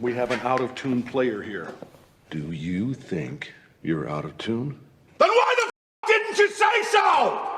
We have an out-of-tune player here. Do you think you're out of tune? Then why the didn't you say so?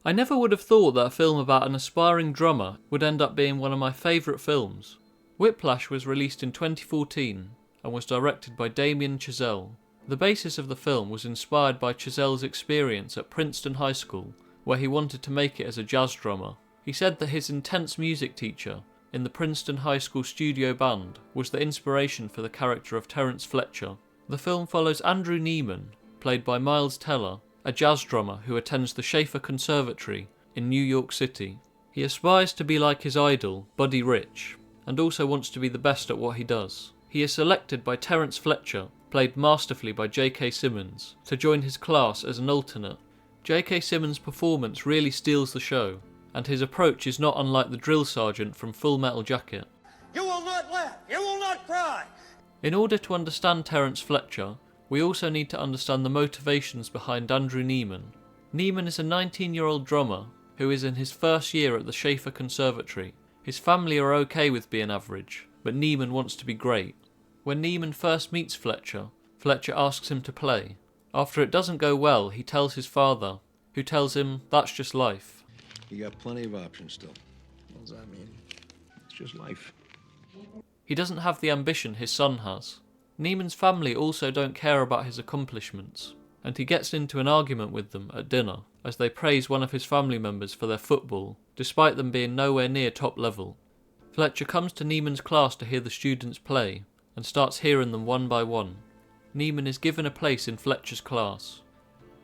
I never would have thought that a film about an aspiring drummer would end up being one of my favourite films. Whiplash was released in 2014 and was directed by Damien Chazelle. The basis of the film was inspired by Chazelle's experience at Princeton High School, where he wanted to make it as a jazz drummer. He said that his intense music teacher in the Princeton High School studio band was the inspiration for the character of Terence Fletcher. The film follows Andrew Neiman, played by Miles Teller, a jazz drummer who attends the Schaefer Conservatory in New York City. He aspires to be like his idol, Buddy Rich, and also wants to be the best at what he does. He is selected by Terence Fletcher, played masterfully by J.K. Simmons, to join his class as an alternate. J.K. Simmons' performance really steals the show, and his approach is not unlike the drill sergeant from Full Metal Jacket. You will not laugh. You will not cry. In order to understand Terence Fletcher, we also need to understand the motivations behind Andrew Neiman. Neiman is a 19-year-old drummer who is in his first year at the Schaefer Conservatory. His family are okay with being average, but Neiman wants to be great. When Neiman first meets Fletcher, Fletcher asks him to play. After it doesn't go well, he tells his father, who tells him that's just life. You got plenty of options still. What does that mean? It's just life. He doesn't have the ambition his son has. Neiman's family also don't care about his accomplishments, and he gets into an argument with them at dinner as they praise one of his family members for their football, despite them being nowhere near top level. Fletcher comes to Neiman's class to hear the students play, and starts hearing them one by one. Neiman is given a place in Fletcher's class.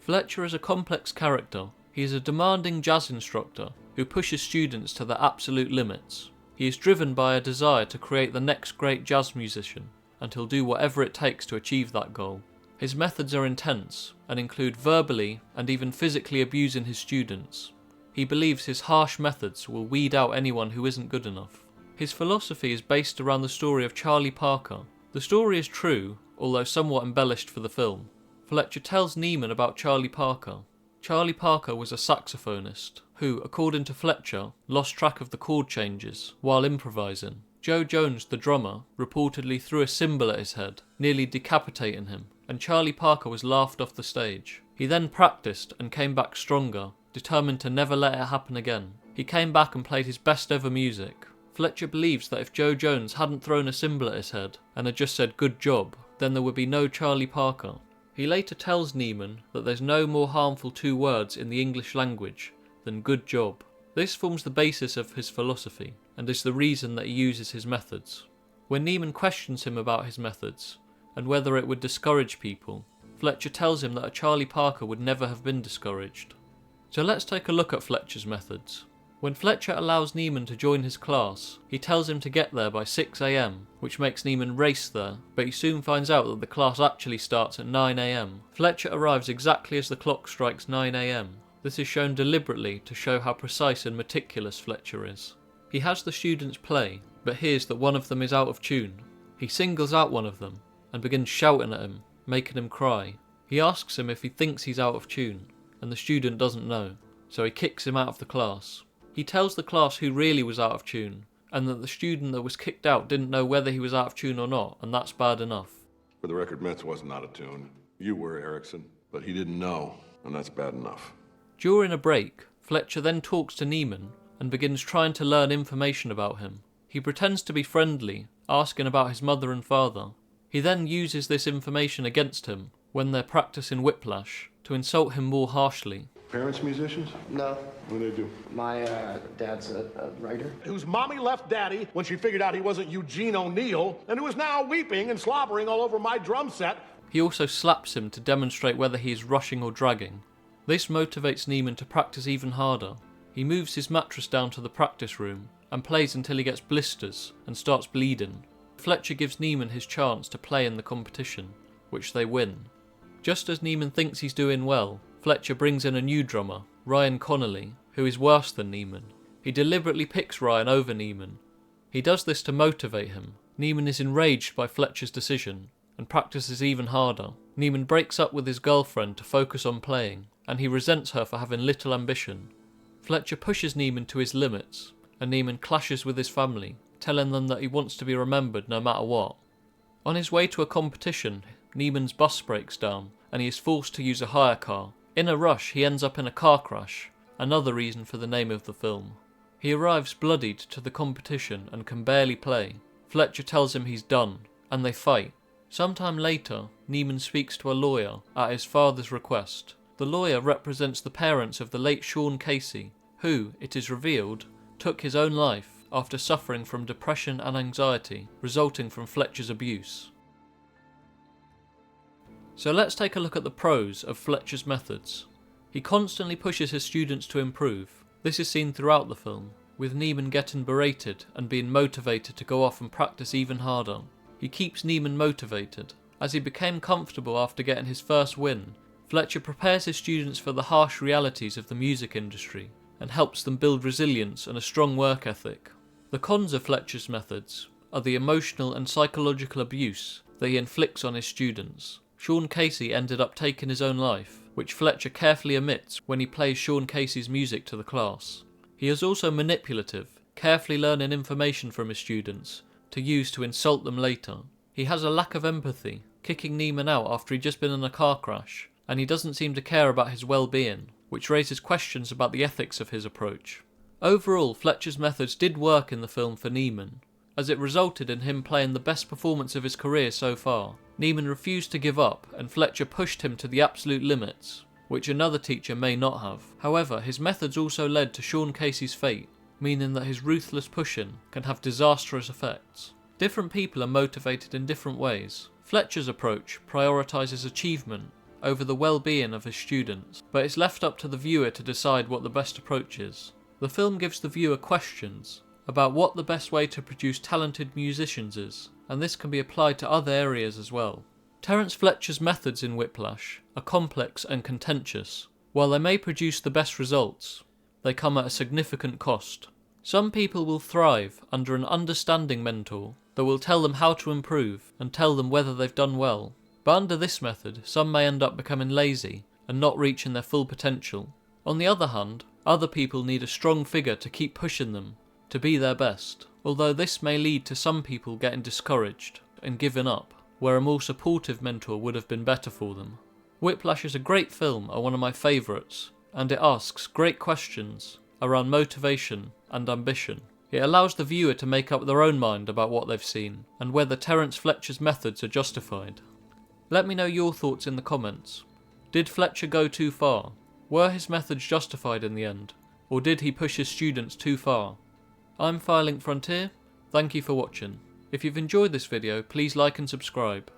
Fletcher is a complex character. He is a demanding jazz instructor who pushes students to their absolute limits. He is driven by a desire to create the next great jazz musician, and he'll do whatever it takes to achieve that goal. His methods are intense, and include verbally and even physically abusing his students. He believes his harsh methods will weed out anyone who isn't good enough. His philosophy is based around the story of Charlie Parker. The story is true, although somewhat embellished for the film. Fletcher tells Neiman about Charlie Parker. Charlie Parker was a saxophonist who, according to Fletcher, lost track of the chord changes while improvising. Joe Jones, the drummer, reportedly threw a cymbal at his head, nearly decapitating him, and Charlie Parker was laughed off the stage. He then practiced and came back stronger, determined to never let it happen again. He came back and played his best ever music. Fletcher believes that if Joe Jones hadn't thrown a cymbal at his head and had just said good job, then there would be no Charlie Parker. He later tells Neiman that there's no more harmful two words in the English language than good job. This forms the basis of his philosophy, and is the reason that he uses his methods. When Neiman questions him about his methods, and whether it would discourage people, Fletcher tells him that a Charlie Parker would never have been discouraged. So let's take a look at Fletcher's methods. When Fletcher allows Neiman to join his class, he tells him to get there by 6 AM, which makes Neiman race there, but he soon finds out that the class actually starts at 9 AM. Fletcher arrives exactly as the clock strikes 9 AM. This is shown deliberately to show how precise and meticulous Fletcher is. He has the students play, but hears that one of them is out of tune. He singles out one of them, and begins shouting at him, making him cry. He asks him if he thinks he's out of tune, and the student doesn't know, so he kicks him out of the class. He tells the class who really was out of tune, and that the student that was kicked out didn't know whether he was out of tune or not, and that's bad enough. For the record, Metz wasn't out of tune. You were, Erickson, but he didn't know, and that's bad enough. During a break, Fletcher then talks to Neiman and begins trying to learn information about him. He pretends to be friendly, asking about his mother and father. He then uses this information against him when they're practicing Whiplash to insult him more harshly. Parents musicians? No. What do they do? My dad's a writer. Whose mommy left daddy when she figured out he wasn't Eugene O'Neill, and who is now weeping and slobbering all over my drum set. He also slaps him to demonstrate whether he is rushing or dragging. This motivates Neiman to practice even harder. He moves his mattress down to the practice room and plays until he gets blisters and starts bleeding. Fletcher gives Neiman his chance to play in the competition, which they win. Just as Neiman thinks he's doing well, Fletcher brings in a new drummer, Ryan Connolly, who is worse than Neiman. He deliberately picks Ryan over Neiman. He does this to motivate him. Neiman is enraged by Fletcher's decision and practices even harder. Neiman breaks up with his girlfriend to focus on playing, and he resents her for having little ambition. Fletcher pushes Neiman to his limits, and Neiman clashes with his family, telling them that he wants to be remembered no matter what. On his way to a competition, Neiman's bus breaks down and he is forced to use a hire car. In a rush, he ends up in a car crash, another reason for the name of the film. He arrives bloodied to the competition and can barely play. Fletcher tells him he's done, and they fight. Sometime later, Neiman speaks to a lawyer at his father's request. The lawyer represents the parents of the late Sean Casey, who, it is revealed, took his own life after suffering from depression and anxiety resulting from Fletcher's abuse. So let's take a look at the pros of Fletcher's methods. He constantly pushes his students to improve. This is seen throughout the film, with Neiman getting berated and being motivated to go off and practice even harder. He keeps Neiman motivated. As he became comfortable after getting his first win, Fletcher prepares his students for the harsh realities of the music industry and helps them build resilience and a strong work ethic. The cons of Fletcher's methods are the emotional and psychological abuse that he inflicts on his students. Sean Casey ended up taking his own life, which Fletcher carefully omits when he plays Sean Casey's music to the class. He is also manipulative, carefully learning information from his students to use to insult them later. He has a lack of empathy, kicking Neiman out after he'd just been in a car crash, and he doesn't seem to care about his well-being, which raises questions about the ethics of his approach. Overall, Fletcher's methods did work in the film for Neiman, as it resulted in him playing the best performance of his career so far. Neiman refused to give up, and Fletcher pushed him to the absolute limits, which another teacher may not have. However, his methods also led to Sean Casey's fate, meaning that his ruthless pushing can have disastrous effects. Different people are motivated in different ways. Fletcher's approach prioritises achievement over the well-being of his students, but it's left up to the viewer to decide what the best approach is. The film gives the viewer questions about what the best way to produce talented musicians is, and this can be applied to other areas as well. Terence Fletcher's methods in Whiplash are complex and contentious. While they may produce the best results, they come at a significant cost. Some people will thrive under an understanding mentor that will tell them how to improve and tell them whether they've done well. But under this method, some may end up becoming lazy and not reaching their full potential. On the other hand, other people need a strong figure to keep pushing them to be their best, although this may lead to some people getting discouraged and giving up, where a more supportive mentor would have been better for them. Whiplash is a great film and one of my favourites, and it asks great questions around motivation and ambition. It allows the viewer to make up their own mind about what they've seen, and whether Terence Fletcher's methods are justified. Let me know your thoughts in the comments. Did Fletcher go too far? Were his methods justified in the end? Or did he push his students too far? I'm Firelink Frontier, thank you for watching. If you've enjoyed this video, please like and subscribe.